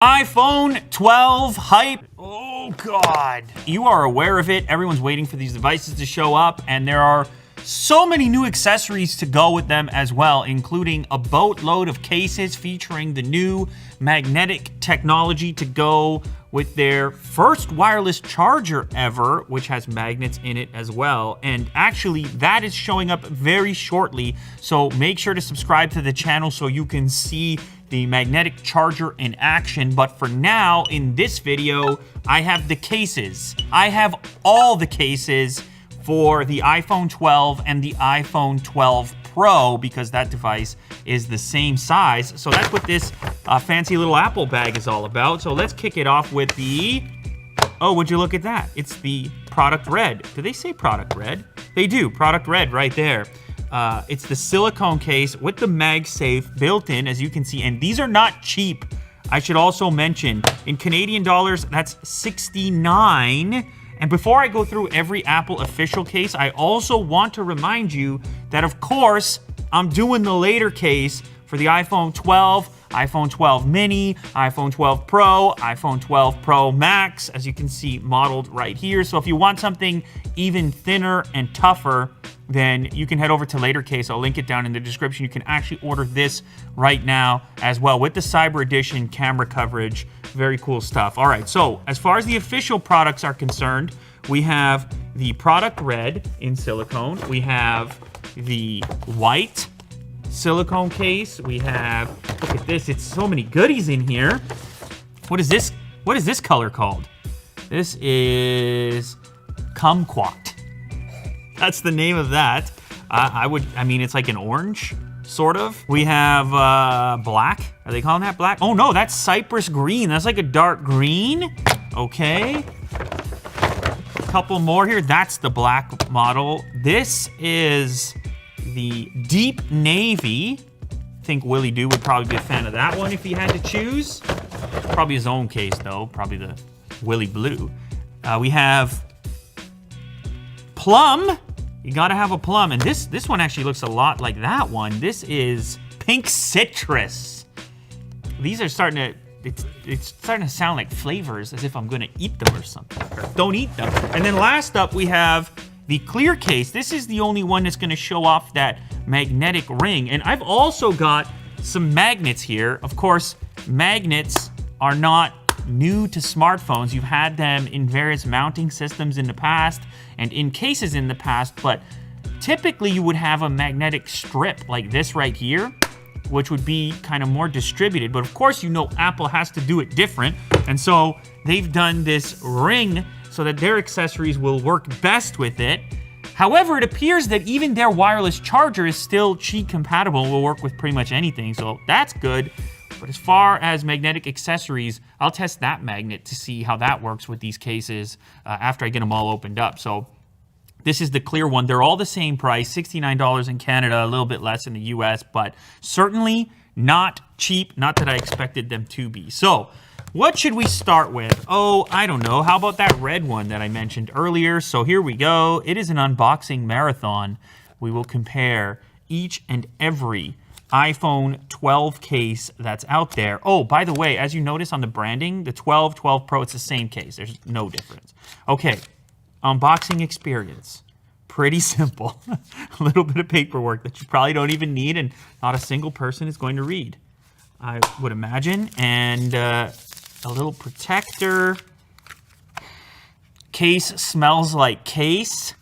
iPhone 12 hype. Oh God. You are aware of it. Everyone's waiting for these devices to show up, and there are so many new accessories to go with them as well, including a boatload of cases featuring the new magnetic technology to go with their first wireless charger ever, which has magnets in it as well. And actually, that is showing up very shortly, so make sure to subscribe to the channel so you can see the magnetic charger in action. But for now, in this video, I have the cases. I have all the cases for the iPhone 12 and the iPhone 12 Pro because that device is the same size. So that's what this fancy little Apple bag is all about. So let's kick it off with the, oh, would you look at that? It's the product red. Do they say product red? They do, product red right there. It's the silicone case with the MagSafe built in, as you can see, and these are not cheap. I should also mention, in Canadian dollars, that's $69. And before I go through every Apple official case, I also want to remind you that, of course, I'm doing the later case for the iPhone 12, iPhone 12 mini, iPhone 12 Pro, iPhone 12 Pro Max, as you can see modeled right here. So if you want something even thinner and tougher, then you can head over to later case. I'll link it down in the description. You can actually order this right now as well with the Cyber Edition camera coverage. Very cool stuff. All right, so as far as the official products are concerned, we have the product red in silicone. We have the white silicone case. We have, look at this, it's so many goodies in here. What is this? What is this color called? This is kumquat. That's the name of that. I mean, it's like an orange, sort of. We have black. Are they calling that black? Oh no, that's cypress green. That's like a dark green. Okay. A couple more here. That's the black model. This is the deep navy. I think Willie Doo would probably be a fan of that one if he had to choose. Probably his own case though, probably the Willie Blue. We have plum. You gotta have a plum, and this one actually looks a lot like that one. This is pink citrus. These are starting to, it's starting to sound like flavors as if I'm gonna eat them or something. Don't eat them. And then last up we have the clear case. This is the only one that's gonna show off that magnetic ring. And I've also got some magnets here. Of course, magnets are not new to smartphones. You've had them in various mounting systems in the past and in cases in the past, but typically you would have a magnetic strip like this right here, which would be kind of more distributed. But of course, you know Apple has to do it different, and so they've done this ring so that their accessories will work best with it. However, it appears that even their wireless charger is still Qi compatible and will work with pretty much anything, so that's good. But as far as magnetic accessories, I'll test that magnet to see how that works with these cases after I get them all opened up. So this is the clear one. They're all the same price, $69 in Canada, a little bit less in the US, but certainly not cheap, not that I expected them to be. So what should we start with? Oh, I don't know. How about that red one that I mentioned earlier? So here we go. It is an unboxing marathon. We will compare each and every iPhone 12 case that's out there. Oh, by the way, as you notice on the branding, the 12, 12 Pro, it's the same case. There's no difference. Okay, unboxing experience. Pretty simple. A little bit of paperwork that you probably don't even need and not a single person is going to read, I would imagine. And a little protector. Case smells like case.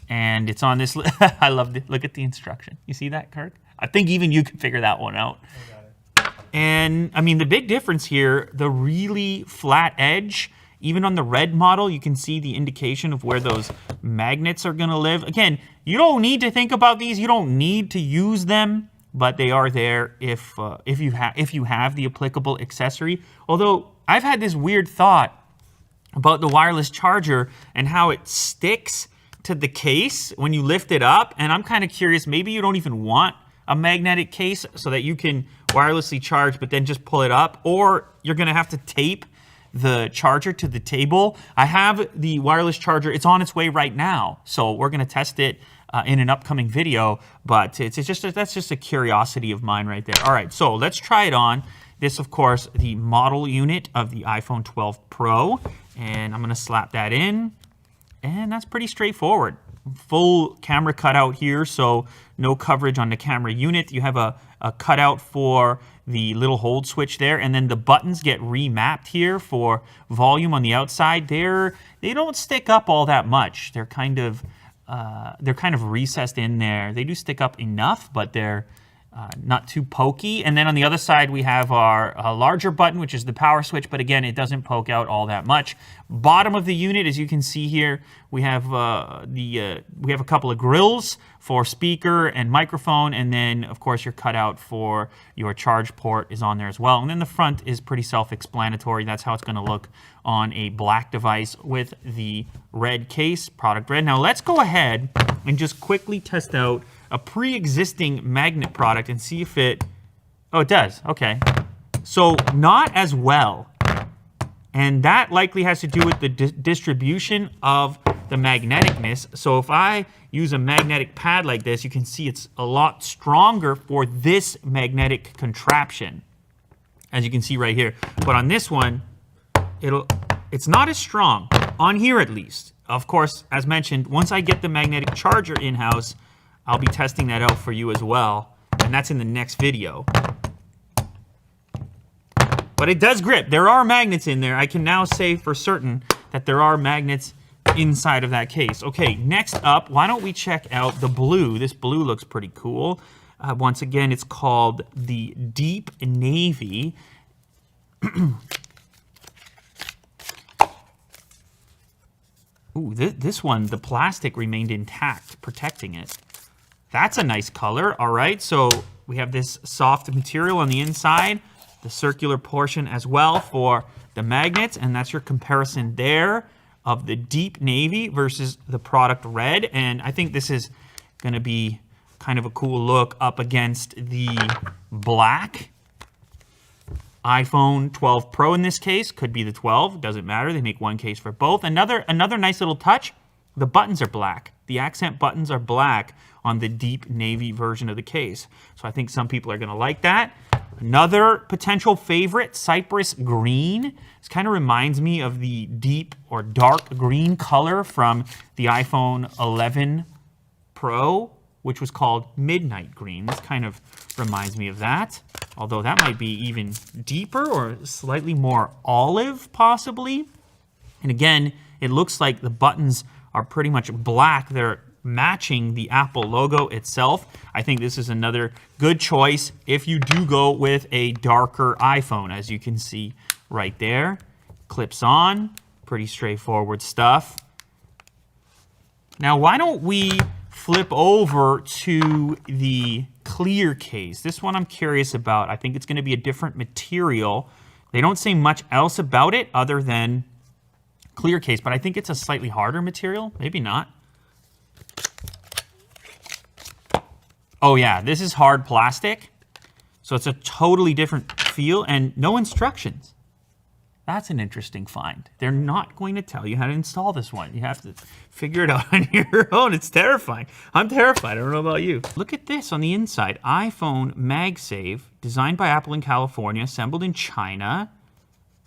And it's on this, I love it. Look at the instruction. You see that, Kirk? I think even you can figure that one out. And I mean, the big difference here, the really flat edge, even on the red model, you can see the indication of where those magnets are gonna live. Again, you don't need to think about these. You don't need to use them, but they are there if you have the applicable accessory. Although I've had this weird thought about the wireless charger and how it sticks to the case when you lift it up. And I'm kind of curious, maybe you don't even want a magnetic case so that you can wirelessly charge, but then just pull it up, or you're gonna have to tape the charger to the table. I have the wireless charger, it's on its way right now, so we're gonna test it in an upcoming video, but that's just a curiosity of mine right there. All right, so let's try it on. This, of course, the model unit of the iPhone 12 Pro. And I'm going to slap that in. And that's pretty straightforward. Full camera cutout here, so no coverage on the camera unit. You have a cutout for the little hold switch there, and then the buttons get remapped here for volume on the outside. They don't stick up all that much. They're kind of recessed in there. They do stick up enough, but they're not too pokey. And then on the other side, we have our larger button, which is the power switch. But again, it doesn't poke out all that much. Bottom of the unit, as you can see here, we have we have a couple of grills for speaker and microphone. And then, of course, your cutout for your charge port is on there as well. And then the front is pretty self-explanatory. That's how it's going to look on a black device with the red case, product red. Now, let's go ahead and just quickly test out a pre-existing magnet product and see if it... Oh, it does. Okay. So not as well. And that likely has to do with the distribution of the magneticness. So if I use a magnetic pad like this, you can see it's a lot stronger for this magnetic contraption, as you can see right here. But on this one, it's not as strong, on here at least. Of course, as mentioned, once I get the magnetic charger in-house, I'll be testing that out for you as well, and that's in the next video. But it does grip. There are magnets in there. I can now say for certain that there are magnets inside of that case. Okay, next up, why don't we check out the blue? This blue looks pretty cool. Once again, it's called the Deep Navy. Ooh, this one, the plastic remained intact, protecting it. That's a nice color. All right, so we have this soft material on the inside, the circular portion as well for the magnets, and that's your comparison there of the Deep Navy versus the product red. And I think this is going to be kind of a cool look up against the black iPhone 12 Pro in this case. Could be the 12, doesn't matter. They make one case for both. Another nice little touch, the buttons are black. The accent buttons are black on the Deep Navy version of the case. So I think some people are going to like that. Another potential favorite, Cypress Green. This kind of reminds me of the deep or dark green color from the iPhone 11 Pro, which was called Midnight Green. This kind of reminds me of that, although that might be even deeper or slightly more olive, possibly. And again, it looks like the buttons are pretty much black. They're matching the Apple logo itself. I think this is another good choice if you do go with a darker iPhone, as you can see right there. Clips on, pretty straightforward stuff. Now, why don't we flip over to the clear case? This one I'm curious about. I think it's going to be a different material. They don't say much else about it other than clear case, but I think it's a slightly harder material. Maybe not. Oh yeah, this is hard plastic. So it's a totally different feel and no instructions. That's an interesting find. They're not going to tell you how to install this one. You have to figure it out on your own. It's terrifying. I'm terrified. I don't know about you. Look at this on the inside. iPhone MagSafe, designed by Apple in California, assembled in China.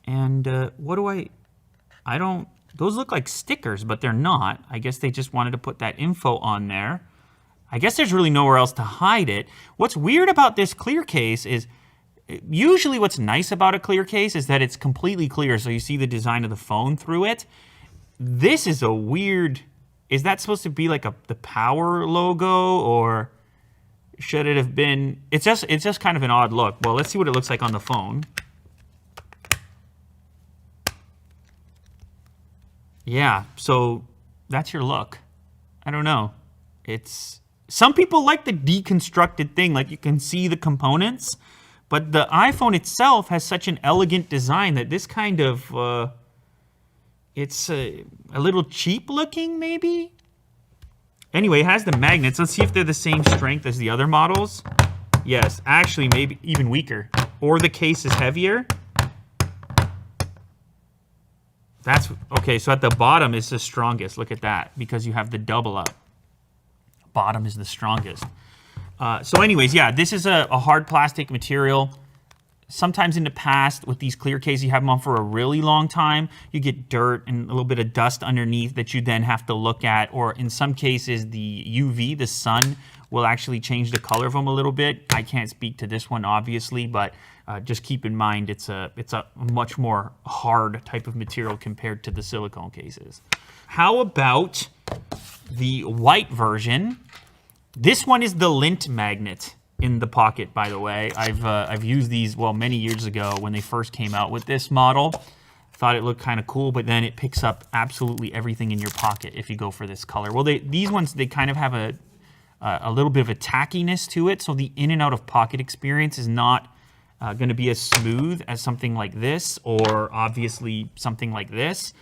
And what do I don't, those look like stickers, but they're not. I guess they just wanted to put that info on there. I guess there's really nowhere else to hide it. What's weird about this clear case is, usually what's nice about a clear case is that it's completely clear, so you see the design of the phone through it. This is a weird, is that supposed to be like the power logo, or should it have been, it's just kind of an odd look. Well, let's see what it looks like on the phone. Yeah, so that's your look. I don't know. Some people like the deconstructed thing, like you can see the components, but the iPhone itself has such an elegant design that this kind of, it's a little cheap looking, maybe? Anyway, it has the magnets. Let's see if they're the same strength as the other models. Yes, actually maybe even weaker. Or the case is heavier. That's, okay, so at the bottom is the strongest. Look at that, because you have the double up. Bottom is the strongest. So anyways, yeah, this is a hard plastic material. sometimes in the past with these clear cases, you have them on for a really long time, you get dirt and a little bit of dust underneath that you then have to look at, or in some cases the UV, the sun, will actually change the color of them a little bit. I can't speak to this one obviously, but just keep in mind it's a much more hard type of material compared to the silicone cases. How about the white version? This one is the lint magnet in the pocket, by the way. I've used these, well, many years ago when they first came out with this model. Thought it looked kind of cool, but then it picks up absolutely everything in your pocket if you go for this color. Well, these ones, they kind of have a little bit of a tackiness to it, so the in and out of pocket experience is not going to be as smooth as something like this, or obviously something like this.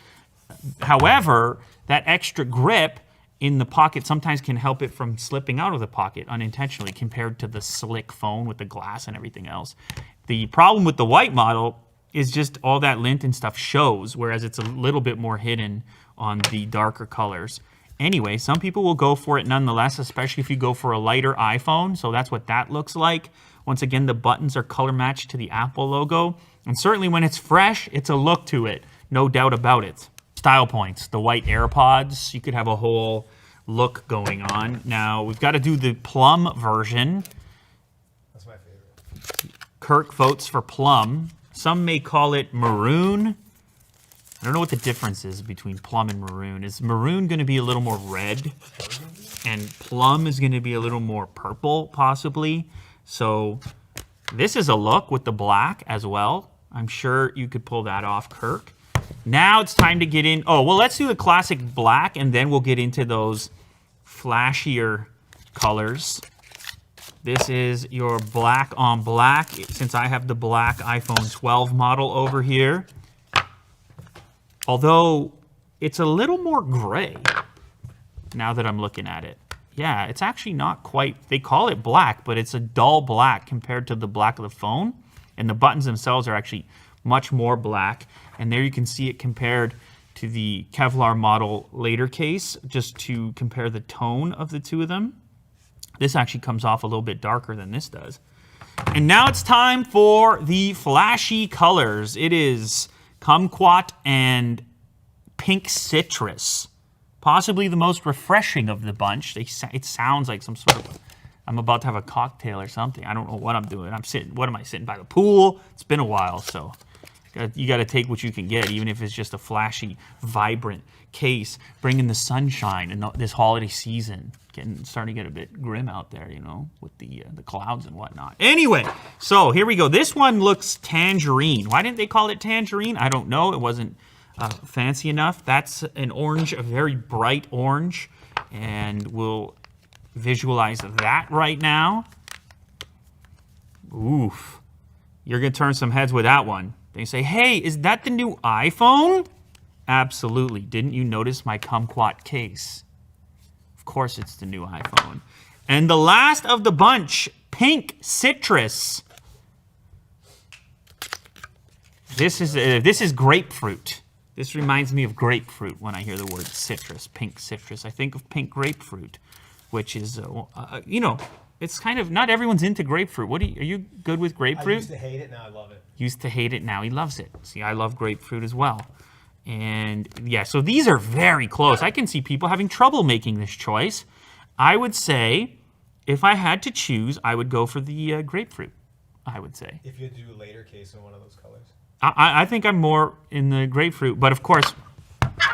However, that extra grip in the pocket sometimes can help it from slipping out of the pocket unintentionally compared to the slick phone with the glass and everything else. The problem with the white model is just all that lint and stuff shows, whereas it's a little bit more hidden on the darker colors. Anyway, some people will go for it nonetheless, especially if you go for a lighter iPhone. So that's what that looks like. Once again, the buttons are color matched to the Apple logo. And certainly when it's fresh, it's a look to it. No doubt about it. Style points, the white AirPods. You could have a whole look going on. Now, we've got to do the plum version. That's my favorite. Kirk votes for plum. Some may call it maroon. I don't know what the difference is between plum and maroon. Is maroon going to be a little more red? And plum is going to be a little more purple, possibly. So this is a look with the black as well. I'm sure you could pull that off, Kirk. Now it's time to get in. Oh, well, let's do the classic black, and then we'll get into those flashier colors. This is your black on black, since I have the black iPhone 12 model over here. Although it's a little more gray now that I'm looking at it. Yeah, it's actually not quite, they call it black, but it's a dull black compared to the black of the phone. And the buttons themselves are actually much more black. And there you can see it compared to the Kevlar model later case, just to compare the tone of the two of them. This actually comes off a little bit darker than this does. And now it's time for the flashy colors. It is kumquat and pink citrus. Possibly the most refreshing of the bunch. It sounds like some sort of, I'm about to have a cocktail or something. I don't know what I'm doing. What am I, sitting by the pool? It's been a while, so you got to take what you can get, even if it's just a flashy, vibrant case, bringing the sunshine in this holiday season. Starting to get a bit grim out there, you know, with the clouds and whatnot. Anyway, so here we go. This one looks tangerine. Why didn't they call it tangerine? I don't know. It wasn't fancy enough. That's an orange, a very bright orange, and we'll visualize that right now. Oof. You're going to turn some heads with that one. They say, hey, is that the new iPhone? Absolutely. Didn't you notice my kumquat case? Of course it's the new iPhone. And the last of the bunch, pink citrus. This is grapefruit. This reminds me of grapefruit when I hear the word citrus, pink citrus. I think of pink grapefruit, which is, you know, it's kind of, not everyone's into grapefruit. Are you good with grapefruit? I used to hate it, now I love it. Used to hate it, now he loves it. See, I love grapefruit as well. And yeah, so these are very close. I can see people having trouble making this choice. I would say, if I had to choose, I would go for the grapefruit, I would say. If you had to do a later case in one of those colors? I think I'm more in the grapefruit, but of course,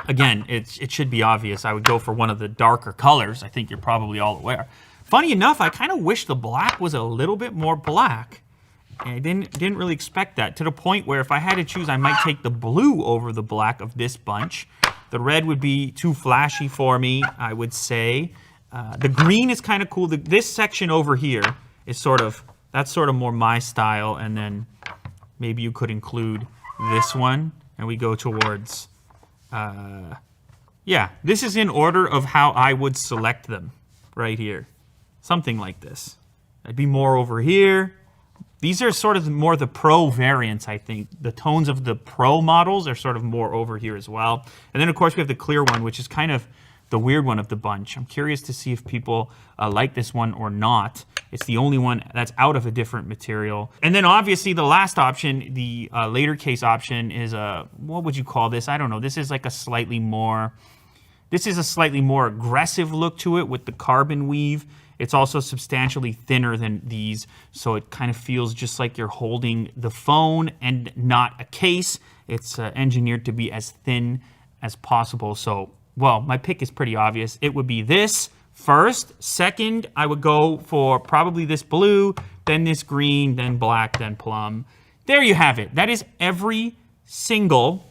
again, it should be obvious. I would go for one of the darker colors. I think you're probably all aware. Funny enough, I kind of wish the black was a little bit more black. And I didn't really expect that, to the point where if I had to choose, I might take the blue over the black of this bunch. The red would be too flashy for me, I would say. The green is kind of cool. This section over here is that's sort of more my style, and then maybe you could include this one, and we go towards, yeah, this is in order of how I would select them, right here. Something like this. I'd be more over here. These are sort of more the Pro variants, I think. The tones of the Pro models are sort of more over here as well. And then, of course, we have the clear one, which is kind of the weird one of the bunch. I'm curious to see if people like this one or not. It's the only one that's out of a different material. And then obviously the last option, the later case option is what would you call this? I don't know. This is like a slightly more aggressive look to it with the carbon weave. It's also substantially thinner than these, so it kind of feels just like you're holding the phone and not a case. It's engineered to be as thin as possible. So, well, my pick is pretty obvious. It would be this first. Second, I would go for probably this blue, then this green, then black, then plum. There you have it. That is every single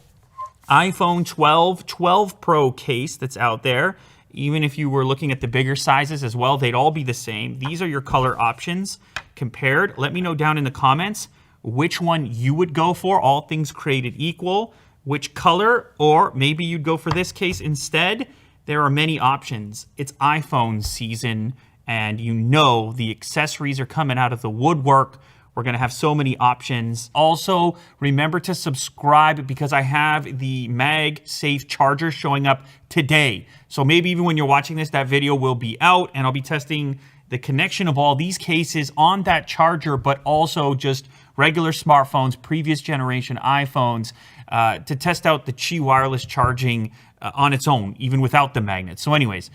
iPhone 12 Pro case that's out there. Even if you were looking at the bigger sizes as well, they'd all be the same. These are your color options compared. Let me know down in the comments which one you would go for, all things created equal, which color, or maybe you'd go for this case instead. There are many options. It's iPhone season, and you know the accessories are coming out of the woodwork. We're going to have so many options. Also, remember to subscribe because I have the MagSafe charger showing up today. So maybe even when you're watching this, that video will be out, and I'll be testing the connection of all these cases on that charger, but also just regular smartphones, previous generation iPhones, to test out the Qi wireless charging on its own, even without the magnets. So anyways,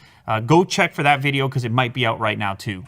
go check for that video because it might be out right now too.